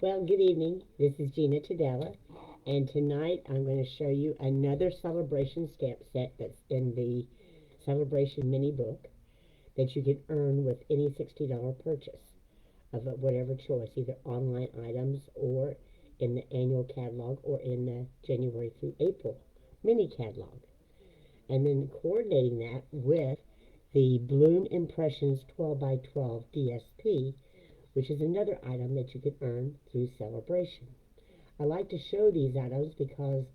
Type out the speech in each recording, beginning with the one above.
Well, good evening. This is Gina Tadella, and tonight I'm going to show you another celebration stamp set that's in the celebration mini book that you can earn with any $60 purchase of whatever choice, either online items or in the annual catalog or in the January through April mini catalog. And then coordinating that with the Bloom Impressions 12 by 12 DSP, which is another item that you can earn through celebration. I like to show these items because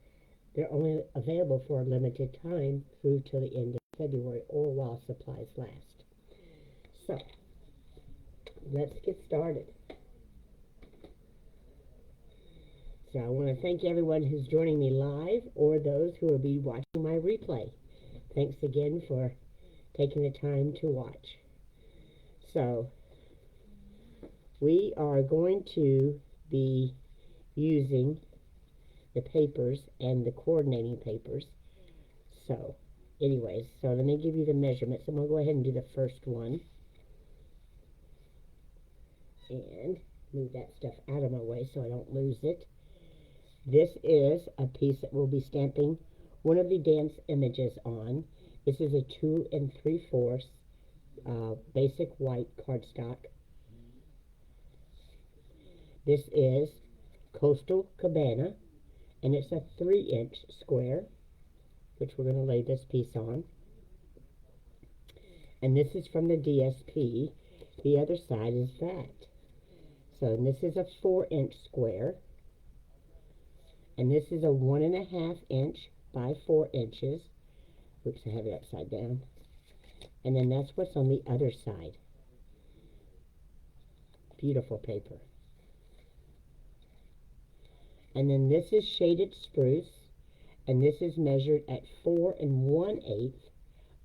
they're only available for a limited time through till the end of February or while supplies last. So, let's get started. So I want to thank everyone who's joining me live or those who will be watching my replay. Thanks again for taking the time to watch. So, we are going to be using the papers and the coordinating papers. So, anyways, so let me give you the measurements. I'm going to go ahead and do the first one. And move that stuff out of my way so I don't lose it. This is a piece that we'll be stamping one of the dance images on. This is a 2 3/4 basic white cardstock. This is Coastal Cabana, and it's a 3-inch square, which we're going to lay this piece on. And this is from the DSP. The other side is that. So this is a 4-inch square, and this is a 1.5 inch by 4 inches. Oops, I have it upside down. And then that's what's on the other side. Beautiful paper. And then this is shaded spruce, and this is measured at 4 1/8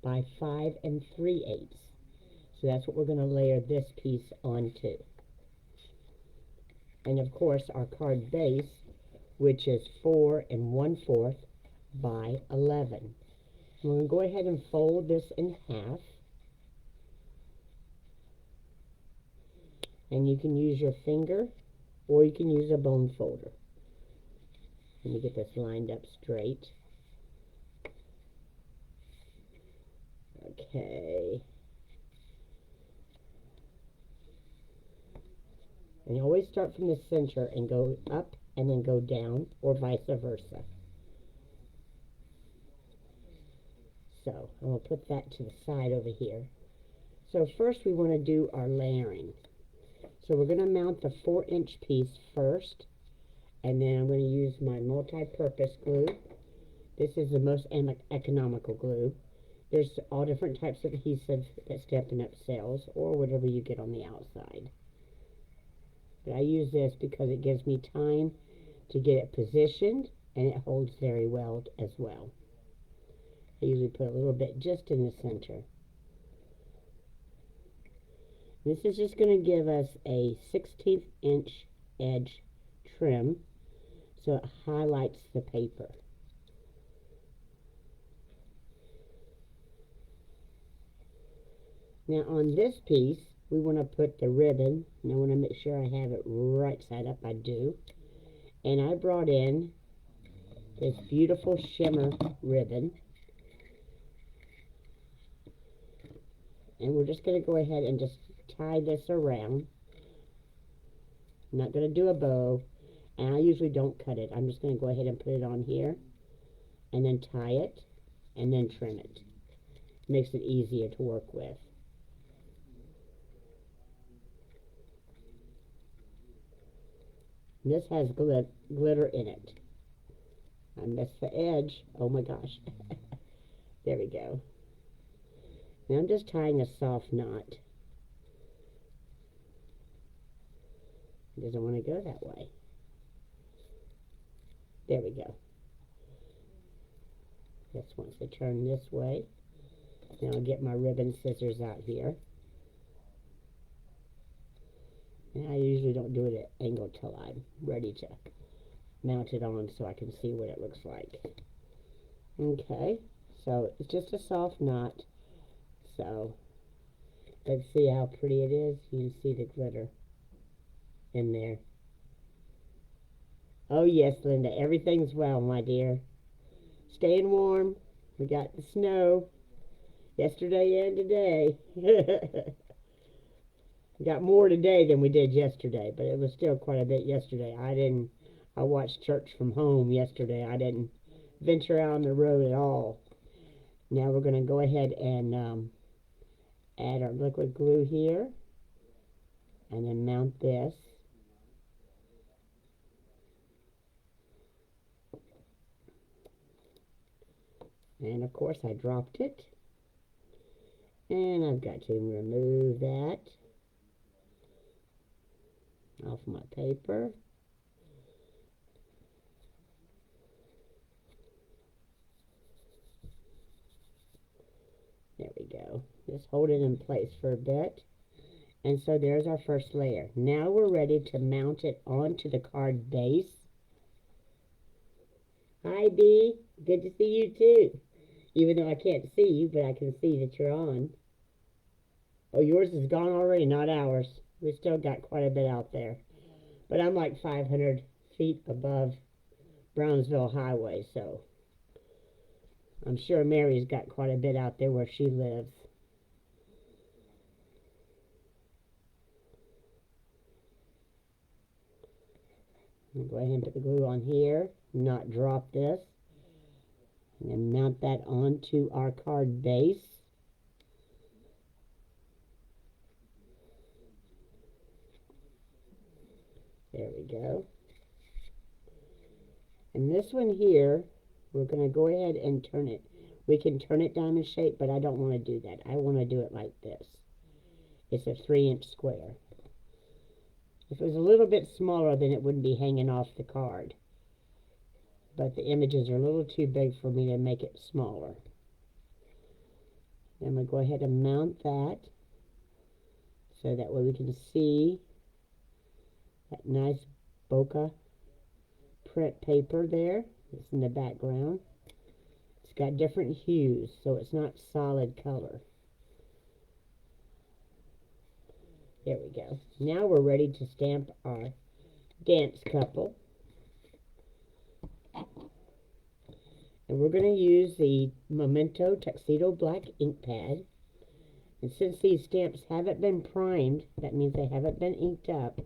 by 5 3/8. So that's what we're going to layer this piece onto. And of course our card base, which is 4 1/4 by 11. And we're going to go ahead and fold this in half. And you can use your finger or you can use a bone folder. Let me get this lined up straight. Okay. And you always start from the center and go up and then go down, or vice versa. So I'm going to put that to the side over here. So first we want to do our layering. So we're going to mount the 4-inch piece first. And then I'm going to use my multi-purpose glue. This is the most economical glue. There's all different types of adhesive that Stampin' Up sells, or whatever you get on the outside. But I use this because it gives me time to get it positioned, and it holds very well as well. I usually put a little bit just in the center. This is just going to give us a 1/16 inch edge trim, so it highlights the paper. Now on this piece, we want to put the ribbon, and I want to make sure I have it right side up. I do. And I brought in this beautiful shimmer ribbon. And we're just going to go ahead and just tie this around. I'm not going to do a bow. And I usually don't cut it. I'm just going to go ahead and put it on here. And then tie it. And then trim it. Makes it easier to work with. And this has glitter in it. I missed the edge. Oh my gosh. There we go. Now I'm just tying a soft knot. It doesn't want to go that way. There we go. This wants to turn this way. Now I'll get my ribbon scissors out here. And I usually don't do it at angle till I'm ready to mount it on so I can see what it looks like. Okay, so it's just a soft knot. So let's see how pretty it is. You can see the glitter in there. Oh, yes, Linda. Everything's well, my dear. Staying warm. We got the snow yesterday and today. We got more today than we did yesterday, but it was still quite a bit yesterday. I watched church from home yesterday. I didn't venture out on the road at all. Now we're going to go ahead and add our liquid glue here and then mount this. And of course I dropped it. And I've got to remove that off my paper. There we go. Just hold it in place for a bit. And so there's our first layer. Now we're ready to mount it onto the card base. Hi, Bee. Good to see you too. Even though I can't see you, but I can see that you're on. Oh, yours is gone already, not ours. We still got quite a bit out there. But I'm like 500 feet above Brownsville Highway, so I'm sure Mary's got quite a bit out there where she lives. I'll go ahead and put the glue on here, not drop this, and then mount that onto our card base. There we go. And this one here, we're going to go ahead and turn it. We can turn it diamond shape, but I don't want to do that. I want to do it like this. It's a 3-inch square. If it was a little bit smaller, then it wouldn't be hanging off the card. But the images are a little too big for me to make it smaller. Then we'll go ahead and mount that so that way we can see that nice bokeh print paper there. It's in the background. It's got different hues, so it's not solid color. There we go. Now we're ready to stamp our dance couple. And we're going to use the Memento Tuxedo Black ink pad. And since these stamps haven't been primed, that means they haven't been inked up.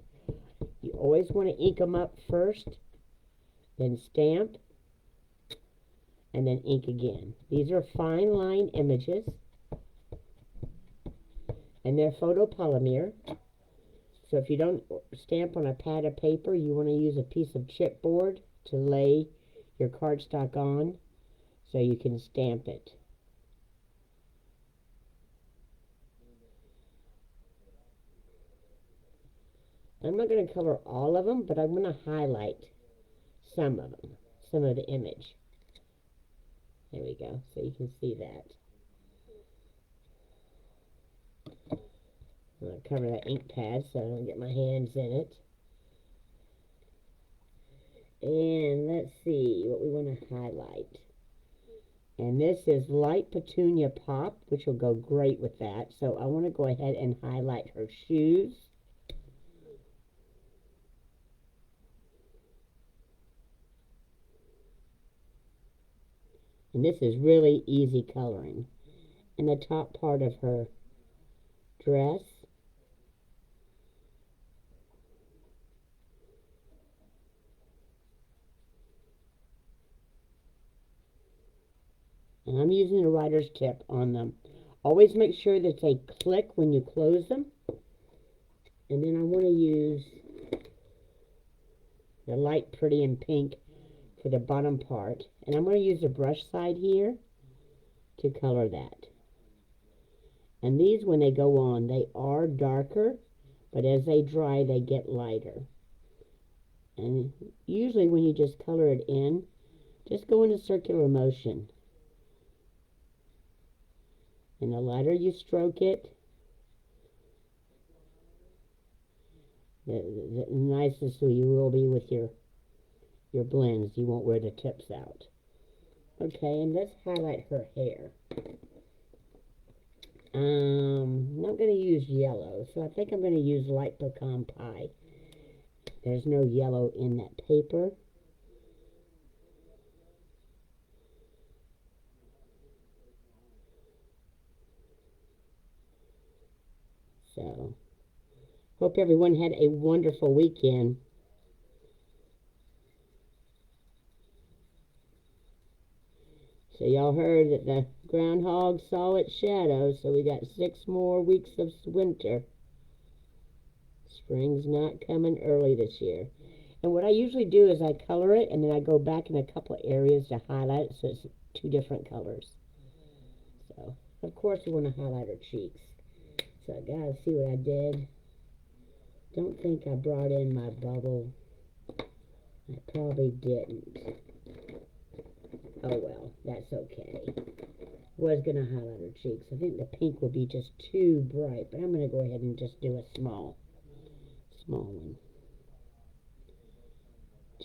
You always want to ink them up first, then stamp, and then ink again. These are fine line images, and they're photopolymer. So if you don't stamp on a pad of paper, you want to use a piece of chipboard to lay your cardstock on so you can stamp it. I'm not going to cover all of them, but I'm going to highlight some of them, some of the image. There we go, so you can see that. I'm going to cover that ink pad so I don't get my hands in it. And let's see what we want to highlight. And this is Light Petunia Pop, which will go great with that. So I want to go ahead and highlight her shoes. And this is really easy coloring. And the top part of her dress. And I'm using a writer's tip on them. Always make sure that they click when you close them. And then I want to use the light pretty and pink for the bottom part. And I'm going to use the brush side here to color that. And these, when they go on, they are darker, but as they dry, they get lighter. And usually when you just color it in, just go in a circular motion. And the lighter you stroke it, the nicer you will be with your blends. You won't wear the tips out. Okay, and let's highlight her hair. I'm not going to use yellow, so I think I'm going to use light pecan pie. There's no yellow in that paper. So, hope everyone had a wonderful weekend. So y'all heard that the groundhog saw its shadow, so we got 6 more weeks of winter. Spring's not coming early this year. And what I usually do is I color it, and then I go back in a couple of areas to highlight it so it's 2 different colors. So, of course, we want to highlight her cheeks. So I gotta see what I did. Don't think I brought in my bubble. I probably didn't. Oh well, that's okay. Was gonna highlight her cheeks. I think the pink would be just too bright, but I'm gonna go ahead and just do a small one.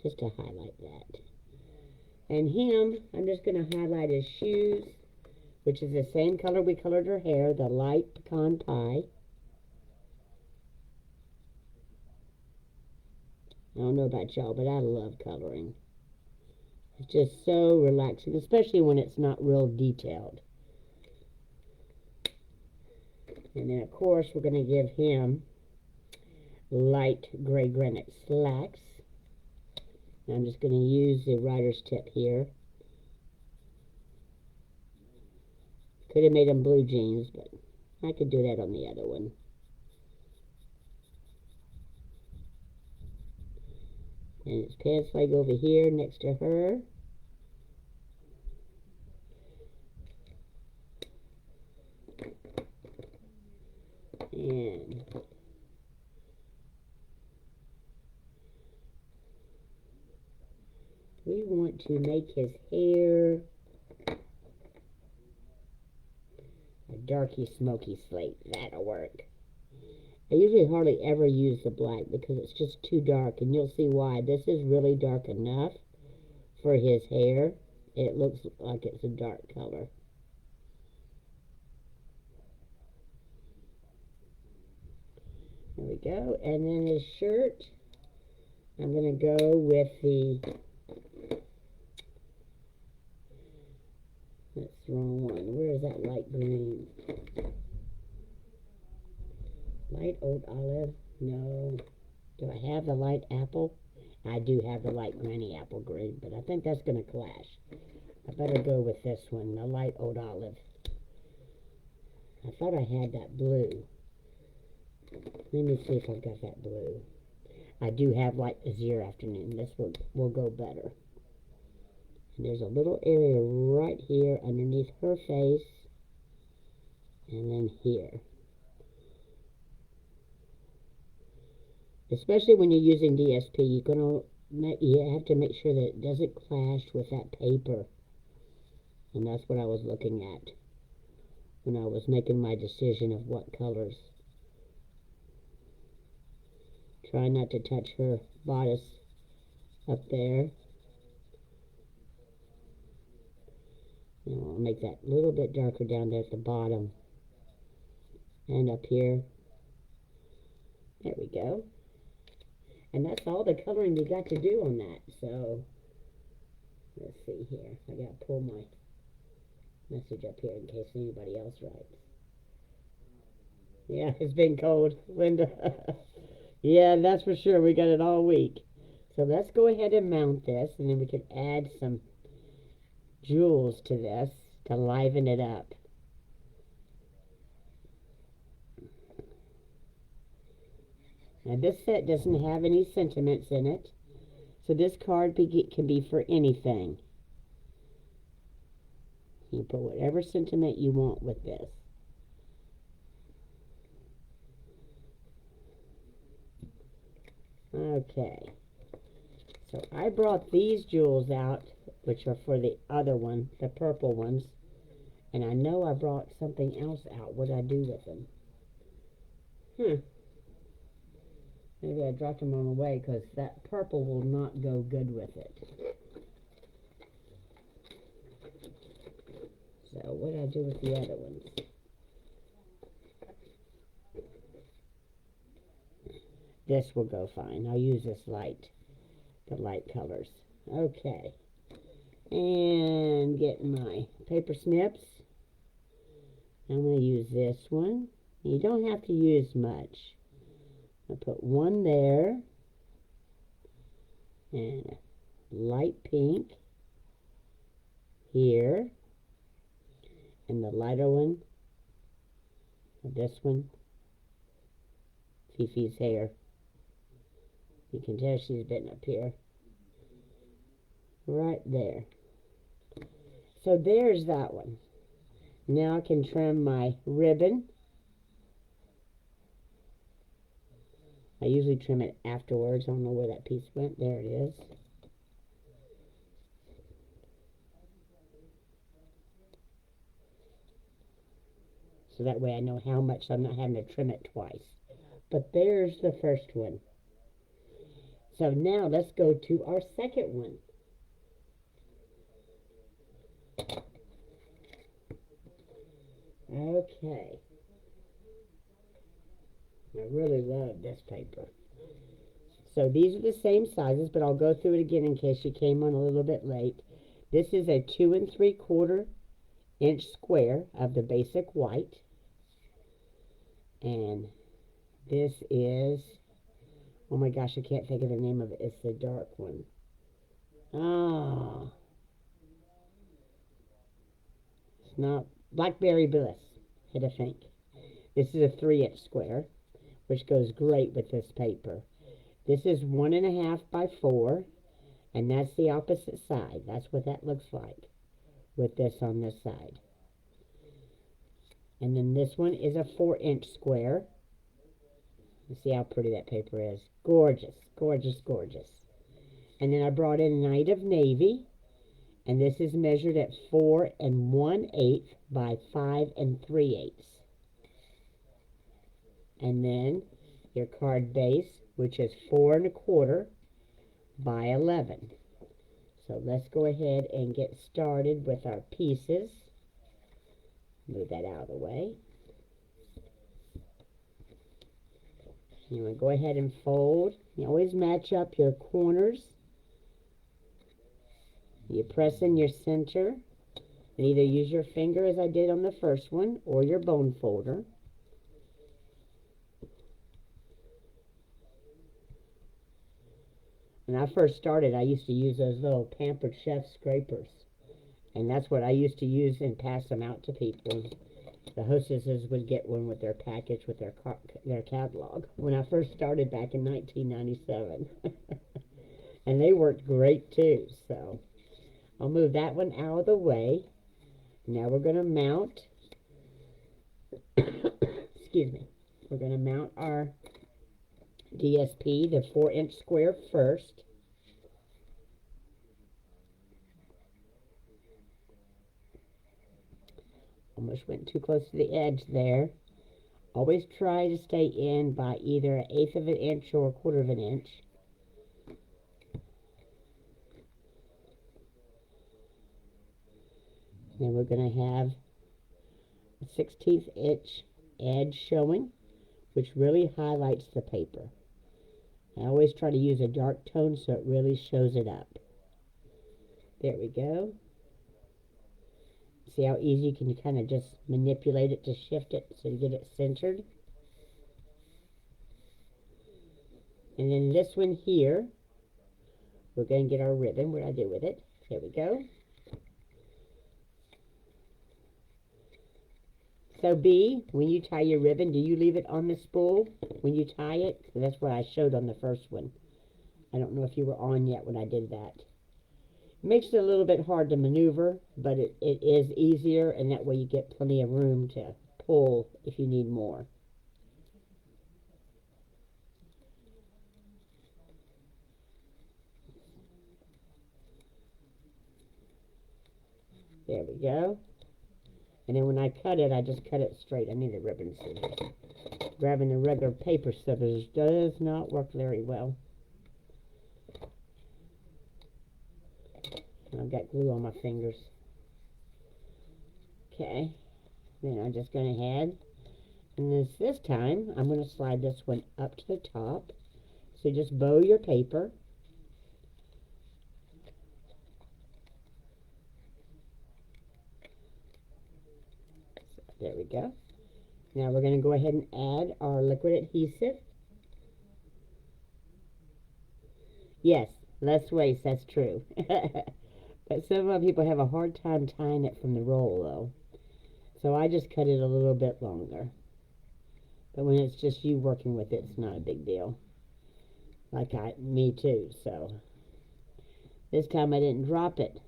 Just to highlight that. And him, I'm just gonna highlight his shoes, which is the same color we colored her hair, the light pecan pie. I don't know about y'all, but I love coloring. It's just so relaxing, especially when it's not real detailed. And then, of course, we're going to give him light gray granite slacks. And I'm just going to use the writer's tip here. Could have made them blue jeans, but I could do that on the other one. And his pants leg over here next to her. And we want to make his hair a darky smoky slate. That'll work. I usually hardly ever use the black because it's just too dark, and you'll see why. This is really dark enough for his hair. It looks like it's a dark color. There we go. And then his shirt, I'm going to go with the, that's the wrong one. Where is that light green? Light old olive? No. Do I have the light apple? I do have the light granny apple green, but I think that's going to clash. I better go with this one, the light old olive. I thought I had that blue. Let me see if I've got that blue. I do have light azure afternoon. This will go better. And there's a little area right here underneath her face. And then here. Especially when you're using DSP, you have to make sure that it doesn't clash with that paper. And that's what I was looking at when I was making my decision of what colors. Try not to touch her bodice up there. And I'll make that a little bit darker down there at the bottom. And up here. There we go. And that's all the coloring we got to do on that. So, let's see here. I got to pull my message up here in case anybody else writes. Yeah, it's been cold, Linda. Yeah, that's for sure. We got it all week. So let's go ahead and mount this, and then we can add some jewels to this to liven it up. Now this set doesn't have any sentiments in it, so this card can be for anything. You can put whatever sentiment you want with this. Okay, so I brought these jewels out, which are for the other one, the purple ones, and I know I brought something else out. What did I do with them? Maybe I dropped them on the way because that purple will not go good with it. So what did I do with the other ones? This will go fine. I'll use this light, the light colors. Okay. And get my paper snips. I'm going to use this one, You don't have to use much. I'll put one there, and a light pink here, and the lighter one, this one, Fifi's hair. You can tell she's been up here. Right there. So there's that one. Now I can trim my ribbon. I usually trim it afterwards. I don't know where that piece went. There it is. So that way I know how much, so I'm not having to trim it twice. But there's the first one. So now let's go to our second one. Okay. I really love this paper. So these are the same sizes, but I'll go through it again in case you came on a little bit late. This is a 2 3/4 inch square of the basic white. And this is, oh my gosh, I can't think of the name of it. It's the dark one. Ah. It's not Blackberry Bliss, I think. This is a 3-inch square, which goes great with this paper. This is 1.5 by 4, and that's the opposite side. That's what that looks like with this on this side. And then this one is a 4-inch square. You see how pretty that paper is. Gorgeous, gorgeous, gorgeous. And then I brought in a night of navy, and this is measured at 4 1/8 by 5 3/8. And then your card base, which is 4 1/4 by 11. So let's go ahead and get started with our pieces. Move that out of the way. You want to go ahead and fold. You always match up your corners. You press in your center and either use your finger as I did on the first one or your bone folder. When I first started, I used to use those little Pampered Chef scrapers. And that's what I used to use and pass them out to people. The hostesses would get one with their package with their catalog when I first started back in 1997. And they worked great too. So I'll move that one out of the way. Now we're going to mount, excuse me, we're going to mount our DSP, the 4-inch square first. Almost went too close to the edge there. Always try to stay in by either 1/8 of an inch or 1/4 of an inch. Then we're going to have a 1/16 inch edge showing, which really highlights the paper. I always try to use a dark tone so it really shows it up. There we go. See how easy you can kind of just manipulate it to shift it so you get it centered. And then this one here, we're going to get our ribbon. What do I do with it? There we go. So B, when you tie your ribbon, do you leave it on the spool when you tie it? That's what I showed on the first one. I don't know if you were on yet when I did that. It makes it a little bit hard to maneuver, but it is easier, and that way you get plenty of room to pull if you need more. There we go. And then when I cut it, I just cut it straight. I need a ribbon scissors. Grabbing the regular paper scissors does not work very well. I've got glue on my fingers. Okay. Then I'm just going ahead. And this time, I'm going to slide this one up to the top. So just bow your paper. There we go. Now we're going to go ahead and add our liquid adhesive. Yes, less waste, that's true. But some people have a hard time tying it from the roll, though. So I just cut it a little bit longer. But when it's just you working with it, it's not a big deal. Me too, so. This time I didn't drop it.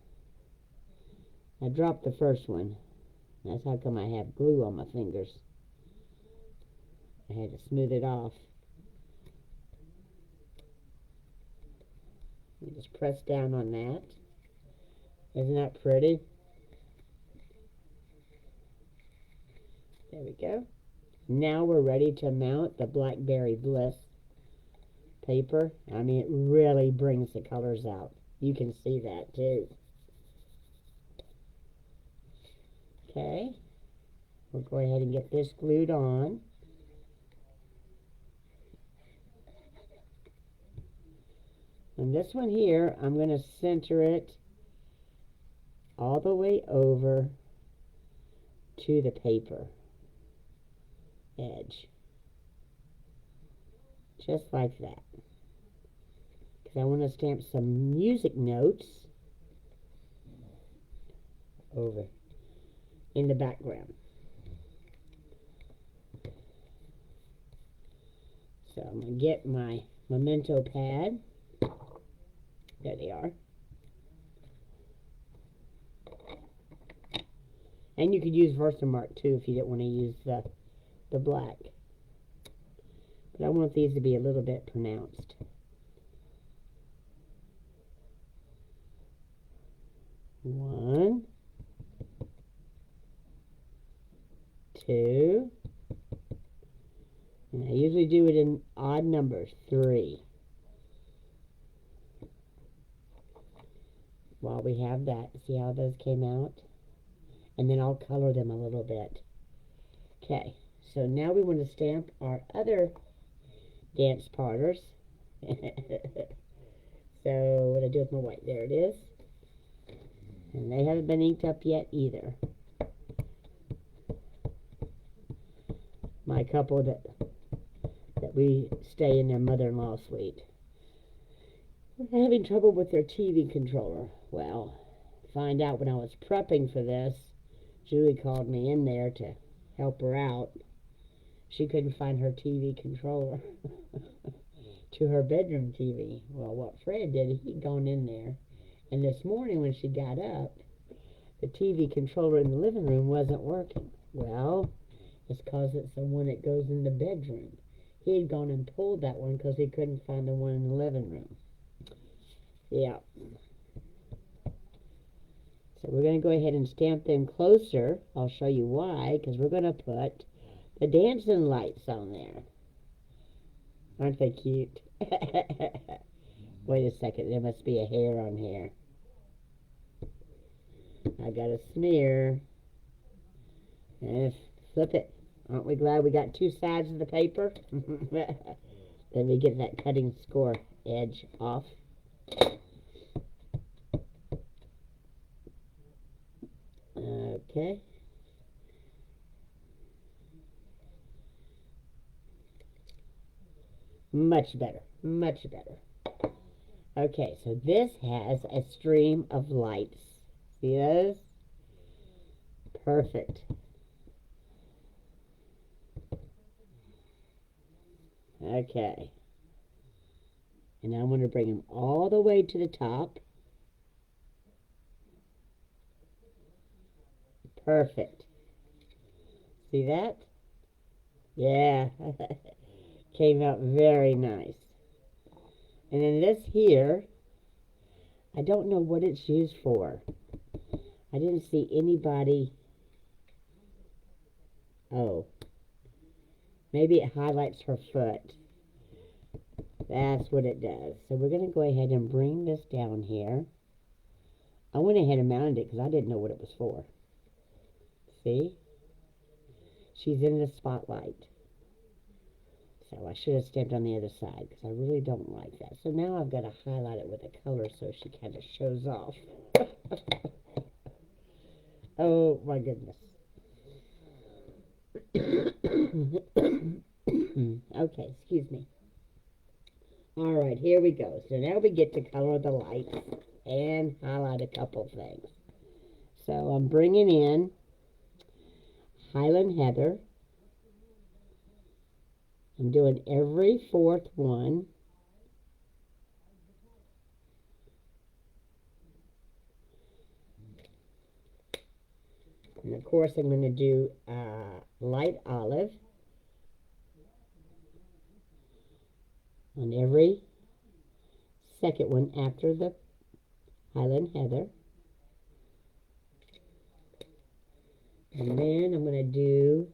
I dropped the first one. That's how come I have glue on my fingers. I had to smooth it off. You just press down on that. Isn't that pretty? There we go. Now we're ready to mount the Blackberry Bliss paper. I mean, it really brings the colors out. You can see that too. Okay. We'll go ahead and get this glued on. And this one here, I'm going to center it all the way over to the paper edge. Just like that. Because I want to stamp some music notes over in the background. So I'm going to get my memento pad. There they are. And you could use Versamark too if you didn't want to use the black. But I want these to be a little bit pronounced. One, two, and I usually do it in odd numbers, 3. While we have that, see how those came out? And then I'll color them a little bit. Okay, so now we want to stamp our other dance parters. So what I do with my white, there it is. And they haven't been inked up yet either. My couple that we stay in their mother-in-law suite. We're having trouble with their TV controller. Well, find out when I was prepping for this, Julie called me in there to help her out. She couldn't find her TV controller to her bedroom TV. Well, what Fred did, he'd gone in there. And this morning when she got up, the TV controller in the living room wasn't working. Well, it's because it's the one that goes in the bedroom. He had gone and pulled that one because he couldn't find the one in the living room. Yeah. So we're going to go ahead and stamp them closer. I'll show you why, because we're going to put the dancing lights on there. Aren't they cute? Wait a second, there must be a hair on here. I got a smear. And flip it. Aren't we glad we got 2 sides of the paper? Then we get that cutting score edge off. Okay. Much better. Much better. Okay, so this has a stream of lights. See those? Perfect. Okay. And now I'm going to bring them all the way to the top. Perfect. See that? Yeah. Came out very nice. And then this here, I don't know what it's used for. I didn't see anybody. Oh. Maybe it highlights her foot. That's what it does. So we're going to go ahead and bring this down here. I went ahead and mounted it because I didn't know what it was for. See? She's in the spotlight. So I should have stamped on the other side because I really don't like that. So now I've got to highlight it with a color so she kind of shows off. Oh my goodness. Okay, excuse me. Alright, here we go. So now we get to color the lights and highlight a couple things. So I'm bringing in Highland Heather. I'm doing every fourth one. And of course I'm going to do light olive on every second one after the Highland Heather. And then I'm going to do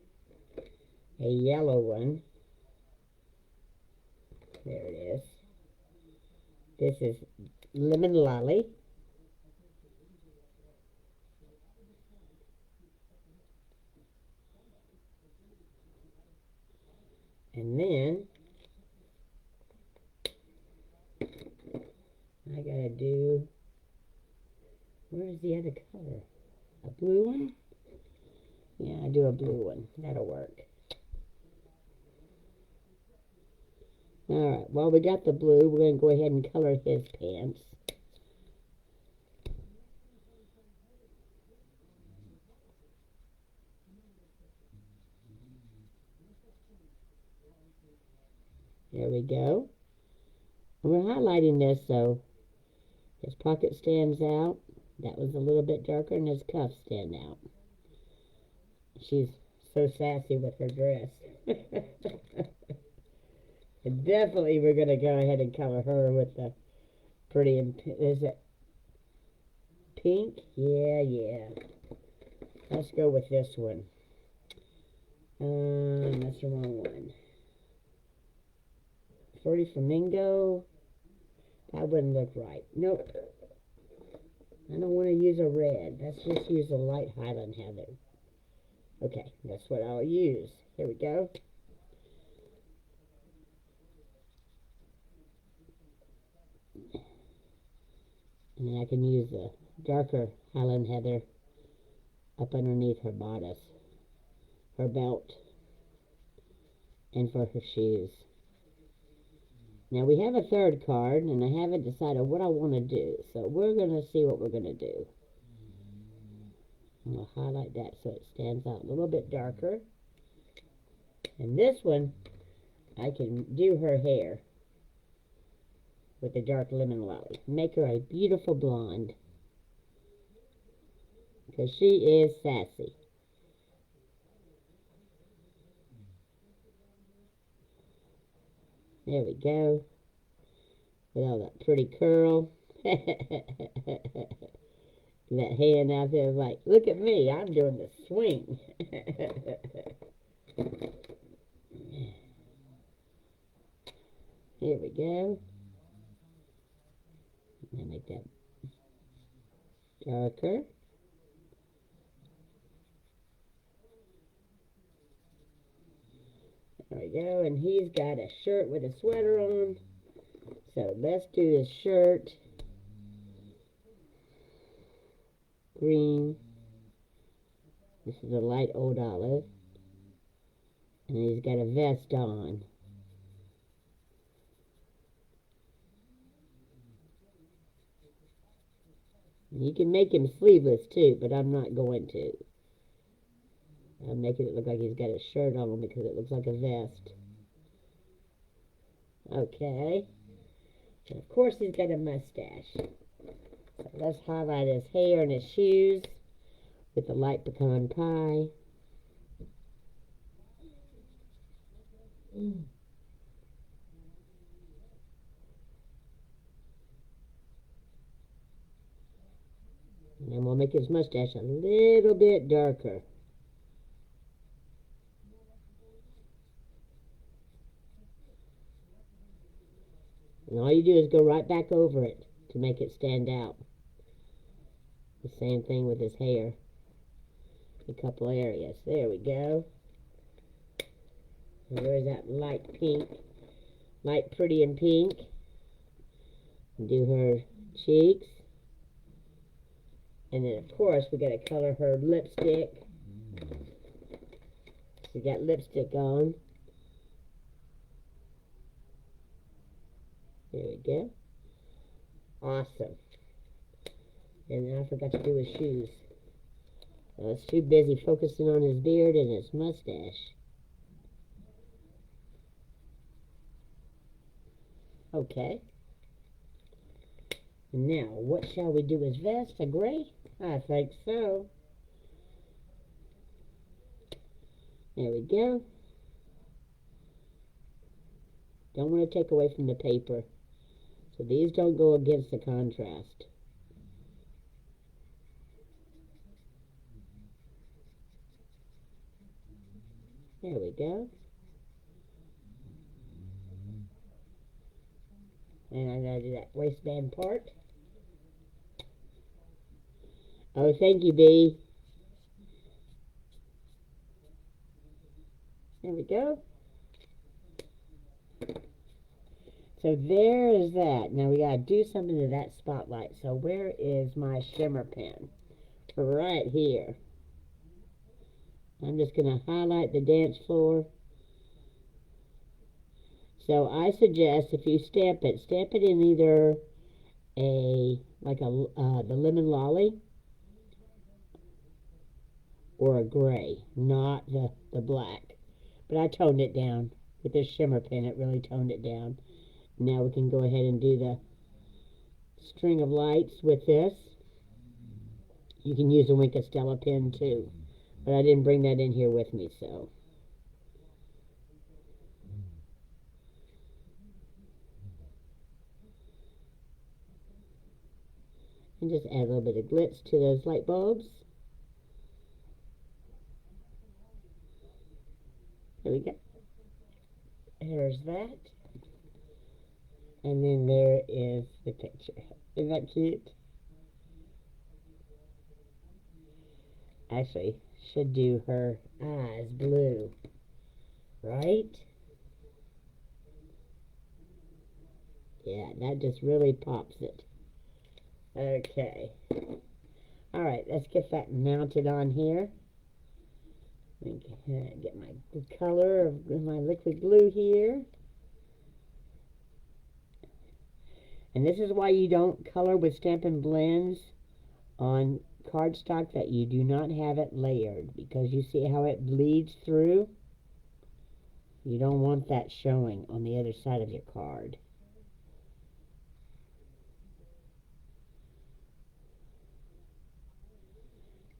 a yellow one. There it is. This is Lemon Lolly. And then I gotta do, where's the other color? A blue one? Yeah, I do a blue one. That'll work. Alright, well, we got the blue. We're going to go ahead and color his pants. There we go. And we're highlighting this so his pocket stands out. That was a little bit darker, and his cuffs stand out. She's so sassy with her dress. And definitely we're going to go ahead and color her with the pretty, is it pink? Yeah. Let's go with this one. That's the wrong one. Fruity Flamingo. That wouldn't look right. Nope. I don't want to use a red. Let's just use a light Highland Heather. Okay, that's what I'll use. Here we go. And then I can use the darker Highland Heather up underneath her bodice, her belt, and for her shoes. Now we have a third card, and I haven't decided what I want to do, so we're going to see what we're going to do. I'm going to highlight that so it stands out a little bit darker. And this one, I can do her hair with the dark Lemon Lolly. Make her a beautiful blonde, because she is sassy. There we go. With all that pretty curl. That hand out there like, look at me, I'm doing the swing. Here we go. And make that darker. There we go, and he's got a shirt with a sweater on. So let's do his shirt. Green. This is a light old olive. And he's got a vest on. You can make him sleeveless too, but I'm not going to. I'm making it look like he's got a shirt on because it looks like a vest. Okay. And of course he's got a mustache. So let's highlight his hair and his shoes with the light pecan pie. And then we'll make his mustache a little bit darker. And all you do is go right back over it to make it stand out. The same thing with his hair. A couple areas. There we go. And there's that light pink. Light pretty and pink. And do her cheeks. And then of course we gotta color her lipstick. She got lipstick on. There we go. Awesome. And I forgot to do his shoes. I was too busy focusing on his beard and his mustache. Okay. Now, what shall we do his vest? A gray? I think so. There we go. Don't want to take away from the paper. So these don't go against the contrast. There we go. And I'm going to do that waistband part. Oh, thank you, Bee. There we go. So there is that. Now we got to do something to that spotlight. So where is my shimmer pen? Right here. I'm just going to highlight the dance floor. So I suggest if you stamp it in either the lemon lolly or a gray, not the black. But I toned it down with this shimmer pen. It really toned it down. Now we can go ahead and do the string of lights with this. You can use a Wink of Stella pen too, but I didn't bring that in here with me, so. And just add a little bit of glitz to those light bulbs. There we go. There's that. And then there is the picture. Isn't that cute? Actually, should do her eyes blue. Right? Yeah, that just really pops it. Okay. Alright, let's get that mounted on here. Get my color of my liquid glue here. And this is why you don't color with Stampin' Blends on cardstock that you do not have it layered, because you see how it bleeds through? You don't want that showing on the other side of your card.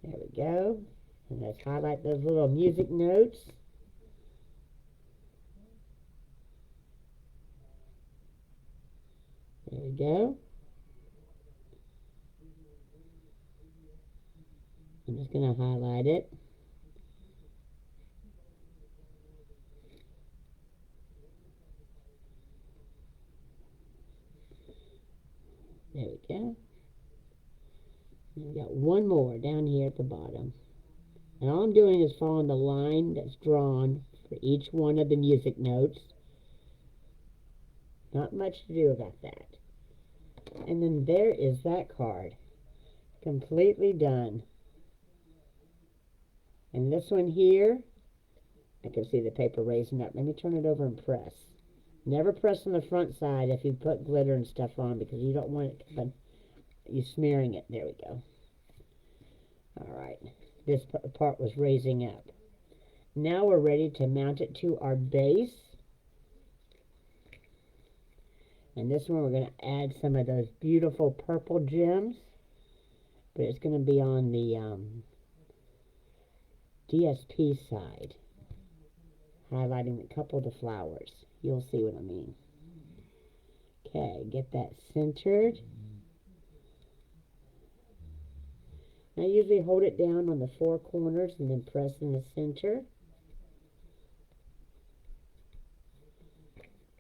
There we go. And let's highlight those little music notes. There we go. I'm just going to highlight it. There we go. And we got one more down here at the bottom. And all I'm doing is following the line that's drawn for each one of the music notes. Not much to do about that. And then there is that card. Completely done. And this one here, I can see the paper raising up. Let me turn it over and press. Never press on the front side if you put glitter and stuff on, because you don't want it to, you smearing it. There we go. Alright, this part was raising up. Now we're ready to mount it to our base. And this one we're going to add some of those beautiful purple gems. But it's going to be on the DSP side. Highlighting a couple of the flowers. You'll see what I mean. Okay, get that centered. I usually hold it down on the four corners and then press in the center.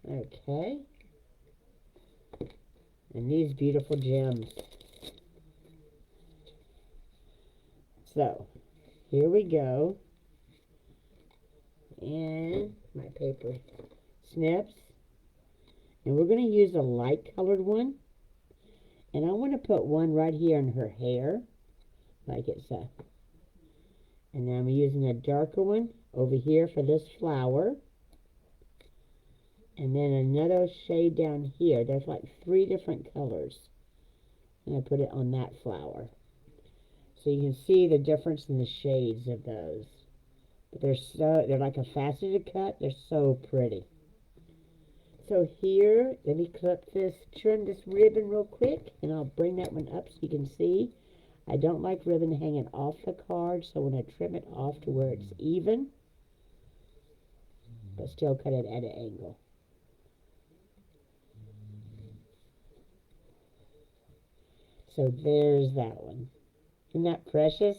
Okay. And these beautiful gems. So, here we go. And my paper snips. And we're going to use a light colored one. And I want to put one right here in her hair. Like it's And then I'm using a darker one over here for this flower. And then another shade down here. There's like 3 different colors. And I put it on that flower. So you can see the difference in the shades of those. But they're like a faceted cut. They're so pretty. So here, let me trim this ribbon real quick, and I'll bring that one up so you can see. I don't like ribbon hanging off the card, so when I trim it off to where it's even, but still cut it at an angle. So there's that one. Isn't that precious?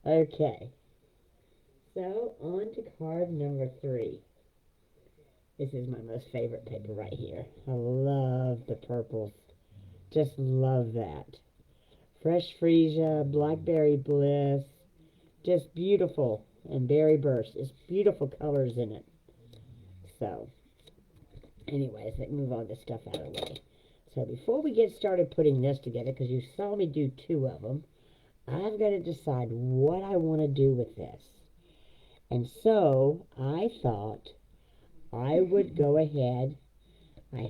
Okay. So on to card number 3. This is my most favorite paper right here. I love the purples. Just love that. Fresh Freesia, Blackberry Bliss. Just beautiful. And Berry Burst. It's beautiful colors in it. So, anyways, let's move all this stuff out of the way. So before we get started putting this together, because you saw me do 2 of them, I've got to decide what I want to do with this. And so I thought I would go ahead. I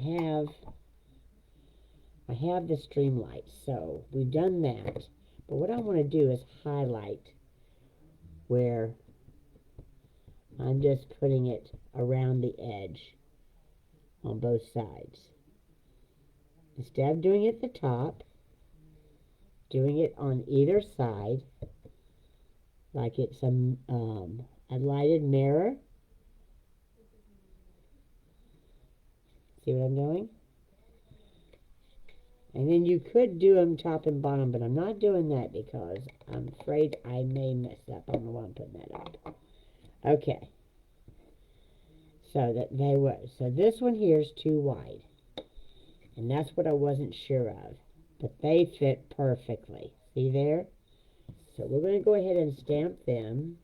have the streamlight, so we've done that. But what I want to do is highlight where I'm just putting it around the edge on both sides. Instead of doing it at the top, doing it on either side, like it's a lighted mirror. See what I'm doing? And then you could do them top and bottom, but I'm not doing that because I'm afraid I may mess up. I don't know why I'm putting that up. Okay. So this one here is too wide. And that's what I wasn't sure of. But they fit perfectly. See there? So we're going to go ahead and stamp them.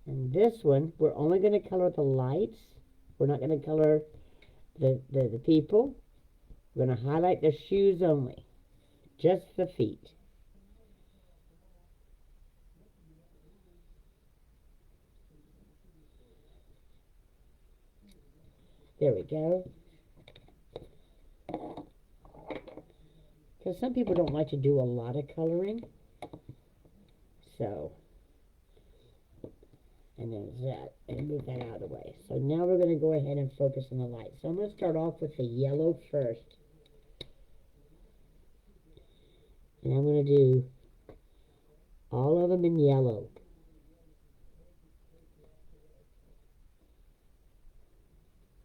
And this one, we're only going to color the lights. We're not going to color the people. We're going to highlight the shoes only. Just the feet. There we go. Because some people don't like to do a lot of coloring. So, and there's that. And move that out of the way. So now we're going to go ahead and focus on the light. So I'm going to start off with the yellow first. And I'm going to do all of them in yellow.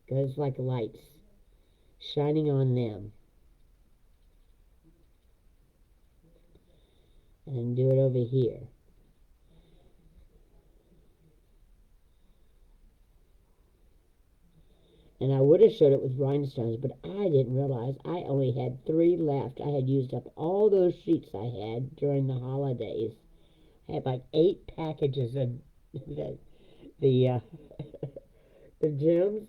Goes like lights shining on them. And do it over here. And I would have showed it with rhinestones, but I didn't realize I only had 3 left. I had used up all those sheets I had during the holidays. I had like 8 packages of the the gems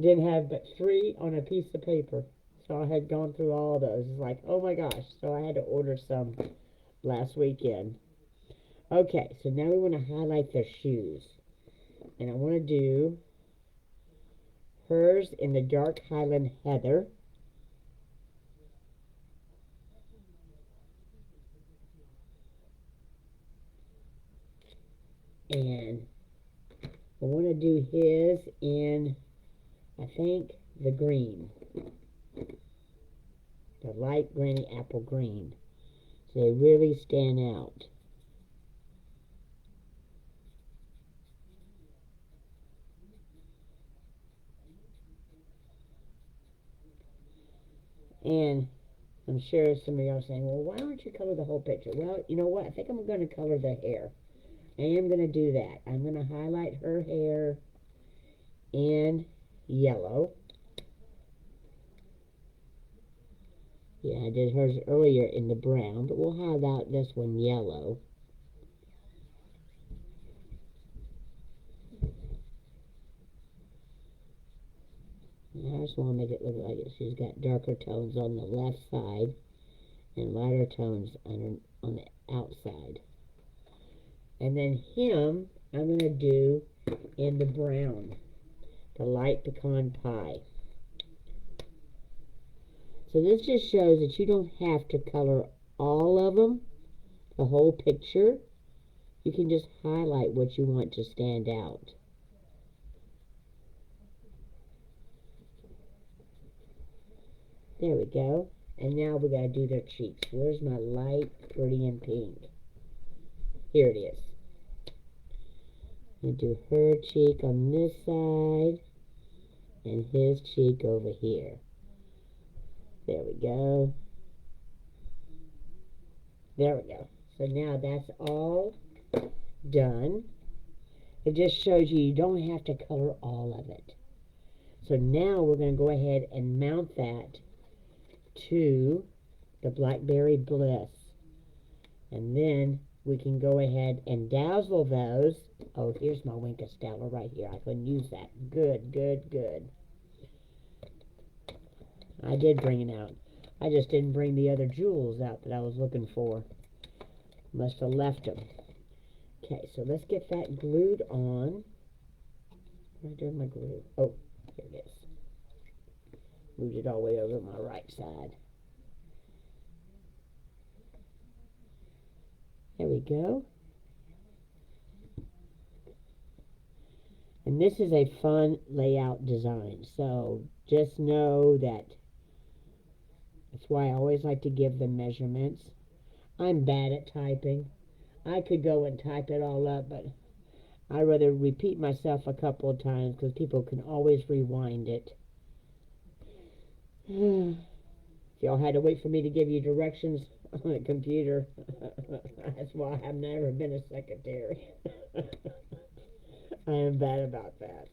didn't have but 3 on a piece of paper. So I had gone through all those. It's like, oh my gosh. So I had to order some last weekend. Okay, so now we want to highlight their shoes. And I want to do hers in the dark Highland Heather. And I want to do his in, I think, the green. The light granny apple green. So they really stand out. And I'm sure some of y'all are saying, well, why don't you color the whole picture? Well, you know what? I think I'm going to color the hair. I am going to do that. I'm going to highlight her hair in yellow. Yeah, I did hers earlier in the brown, but we'll highlight this one yellow. Now just want to make it look like it. She's got darker tones on the left side and lighter tones on the outside. And then him, I'm going to do in the brown, the light pecan pie. So this just shows that you don't have to color all of them, the whole picture. You can just highlight what you want to stand out. There we go. And now we got to do their cheeks. Where's my light, pretty, and pink? Here it is. I'm going to do her cheek on this side and his cheek over here. There we go. There we go. So now that's all done. It just shows you don't have to color all of it. So now we're going to go ahead and mount that to the Blackberry Bliss. And then we can go ahead and dazzle those. Oh, here's my Wink of Stella right here. I couldn't use that. Good, good, good. I did bring it out. I just didn't bring the other jewels out that I was looking for. Must have left them. Okay, so let's get that glued on. Where's my glue? Oh, here it is. Moved it all the way over my right side. There we go. And this is a fun layout design. So just know that that's why I always like to give them measurements. I'm bad at typing. I could go and type it all up, but I'd rather repeat myself a couple of times because people can always rewind it. If y'all had to wait for me to give you directions on a computer, that's why I've never been a secretary. I am bad about that.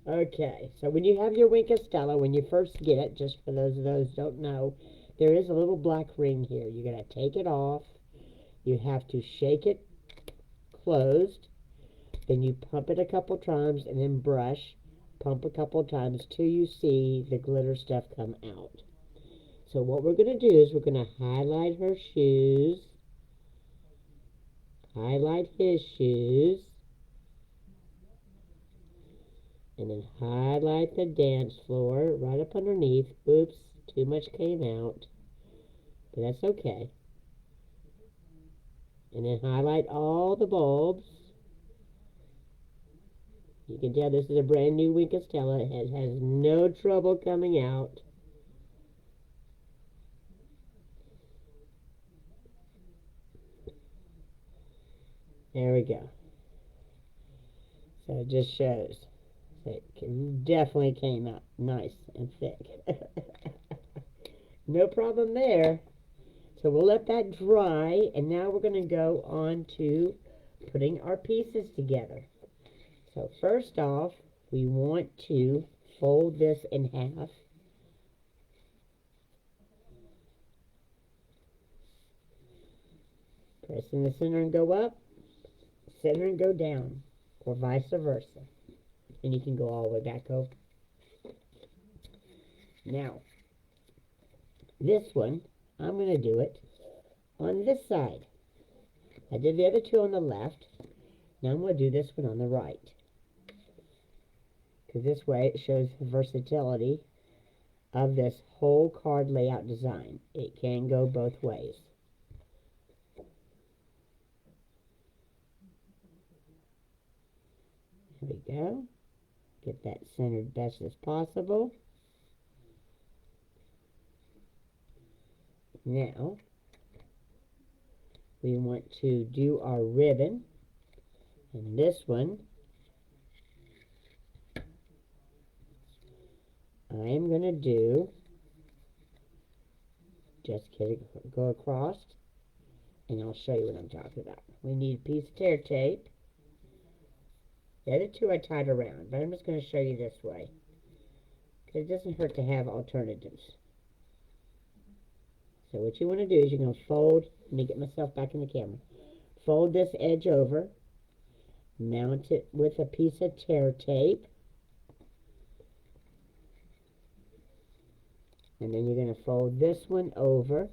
Okay, so when you have your Wink of Stella, when you first get it, just for those of those who don't know, there is a little black ring here. You're going to take it off. You have to shake it closed. Then you pump it a couple times and then brush. Pump a couple times till you see the glitter stuff come out. So what we're going to do is we're going to highlight her shoes. Highlight his shoes. And then highlight the dance floor right up underneath. Oops, too much came out. But that's okay. And then highlight all the bulbs. You can tell this is a brand new Wink of Stella. It has no trouble coming out. There we go. So it just shows. It definitely came out nice and thick. No problem there. So we'll let that dry, and now we're going to go on to putting our pieces together. So first off, we want to fold this in half. Press in the center and go up, center and go down, or vice versa. And you can go all the way back over. Now, this one, I'm going to do it on this side. I did the other two on the left. Now I'm going to do this one on the right. Because this way it shows the versatility of this whole card layout design. It can go both ways. There we go. Get that centered best as possible. Now, we want to do our ribbon. And this one, I am going to do, just go across, and I'll show you what I'm talking about. We need a piece of tear tape. The other two I tied around, but I'm just going to show you this way. Because it doesn't hurt to have alternatives. So what you want to do is you're going to fold, let me get myself back in the camera. Fold this edge over, mount it with a piece of tear tape. And then you're going to fold this one over.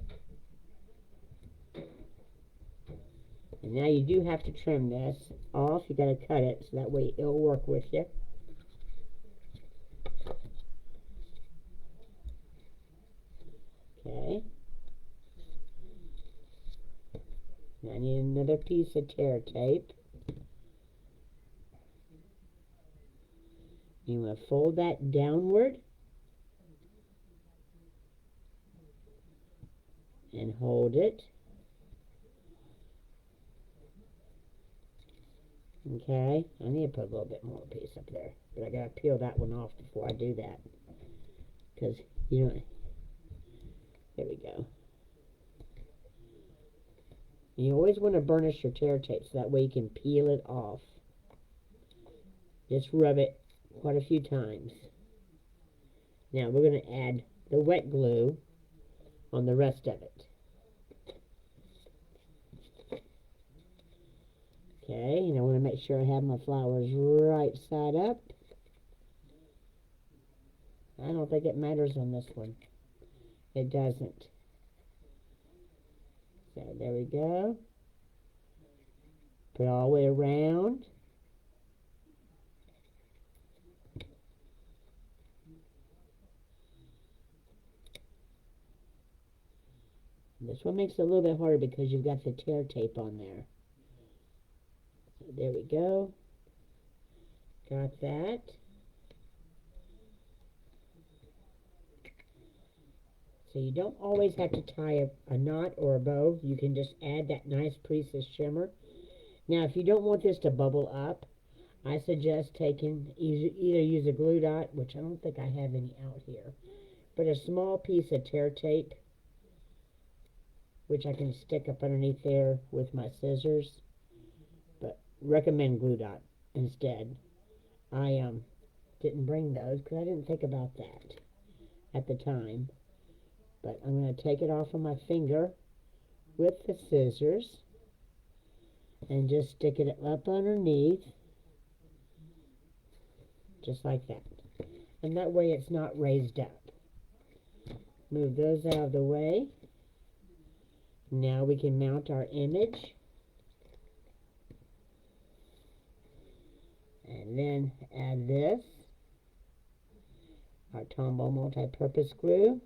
And now you do have to trim this off. You got to cut it so that way it'll work with you. Okay. Now I need another piece of tear tape. You want to fold that downward and hold it. Okay, I need to put a little bit more piece up there, but I gotta peel that one off before I do that, because you know, there we go. You always want to burnish your tear tape so that way you can peel it off. Just rub it quite a few times. Now we're going to add the wet glue on the rest of it. Okay, and I want to make sure I have my flowers right side up. I don't think it matters on this one. It doesn't. So there we go. Put it all the way around. This one makes it a little bit harder because you've got the tear tape on there. So there we go. Got that. So you don't always have to tie a knot or a bow. You can just add that nice piece of shimmer. Now, if you don't want this to bubble up, I suggest either use a glue dot, which I don't think I have any out here, but a small piece of tear tape, which I can stick up underneath there with my scissors, but recommend glue dot instead. I didn't bring those because I didn't think about that at the time. But I'm going to take it off of my finger with the scissors and just stick it up underneath, just like that. And that way it's not raised up. Move those out of the way. Now we can mount our image. And then add this, our Tombow multi-purpose glue.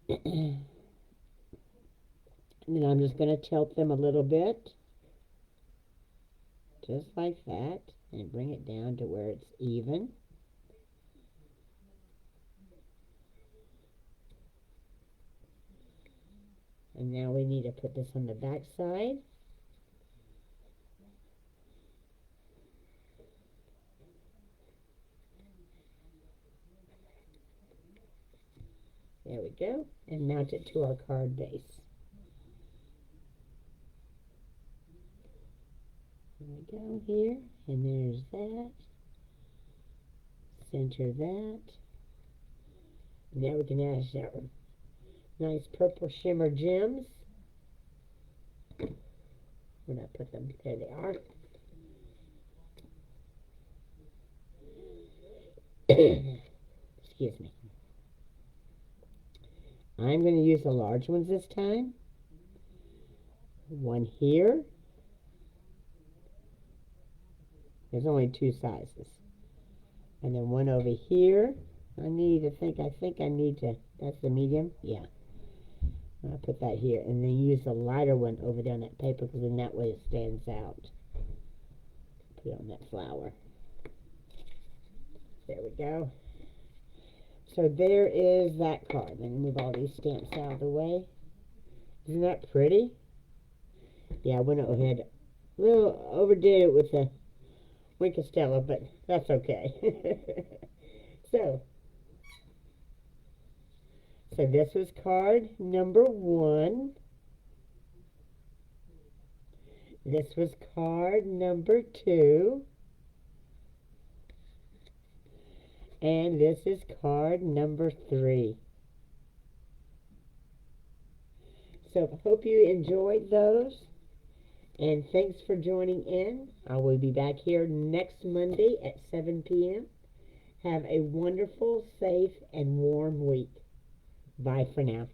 And then I'm just going to tilt them a little bit, just like that, and bring it down to where it's even. And now we need to put this on the back side. There we go, and mount it to our card base. There we go here, and there's that. Center that. Now we can add our nice purple shimmer gems. Where did I put them? There they are. Excuse me. I'm going to use the large ones this time. One here. There's only two sizes. And then one over here. I think I need to, that's the medium? Yeah. I'll put that here. And then use the lighter one over there on that paper, because then that way it stands out. Put it on that flower. There we go. So there is that card. Let me move all these stamps out of the way. Isn't that pretty? Yeah, I went ahead, a little overdid it with the Winkostella, but that's okay. So this was card number 1. This was card number 2. And this is card number 3. So I hope you enjoyed those. And thanks for joining in. I will be back here next Monday at 7 p.m. Have a wonderful, safe, and warm week. Bye for now.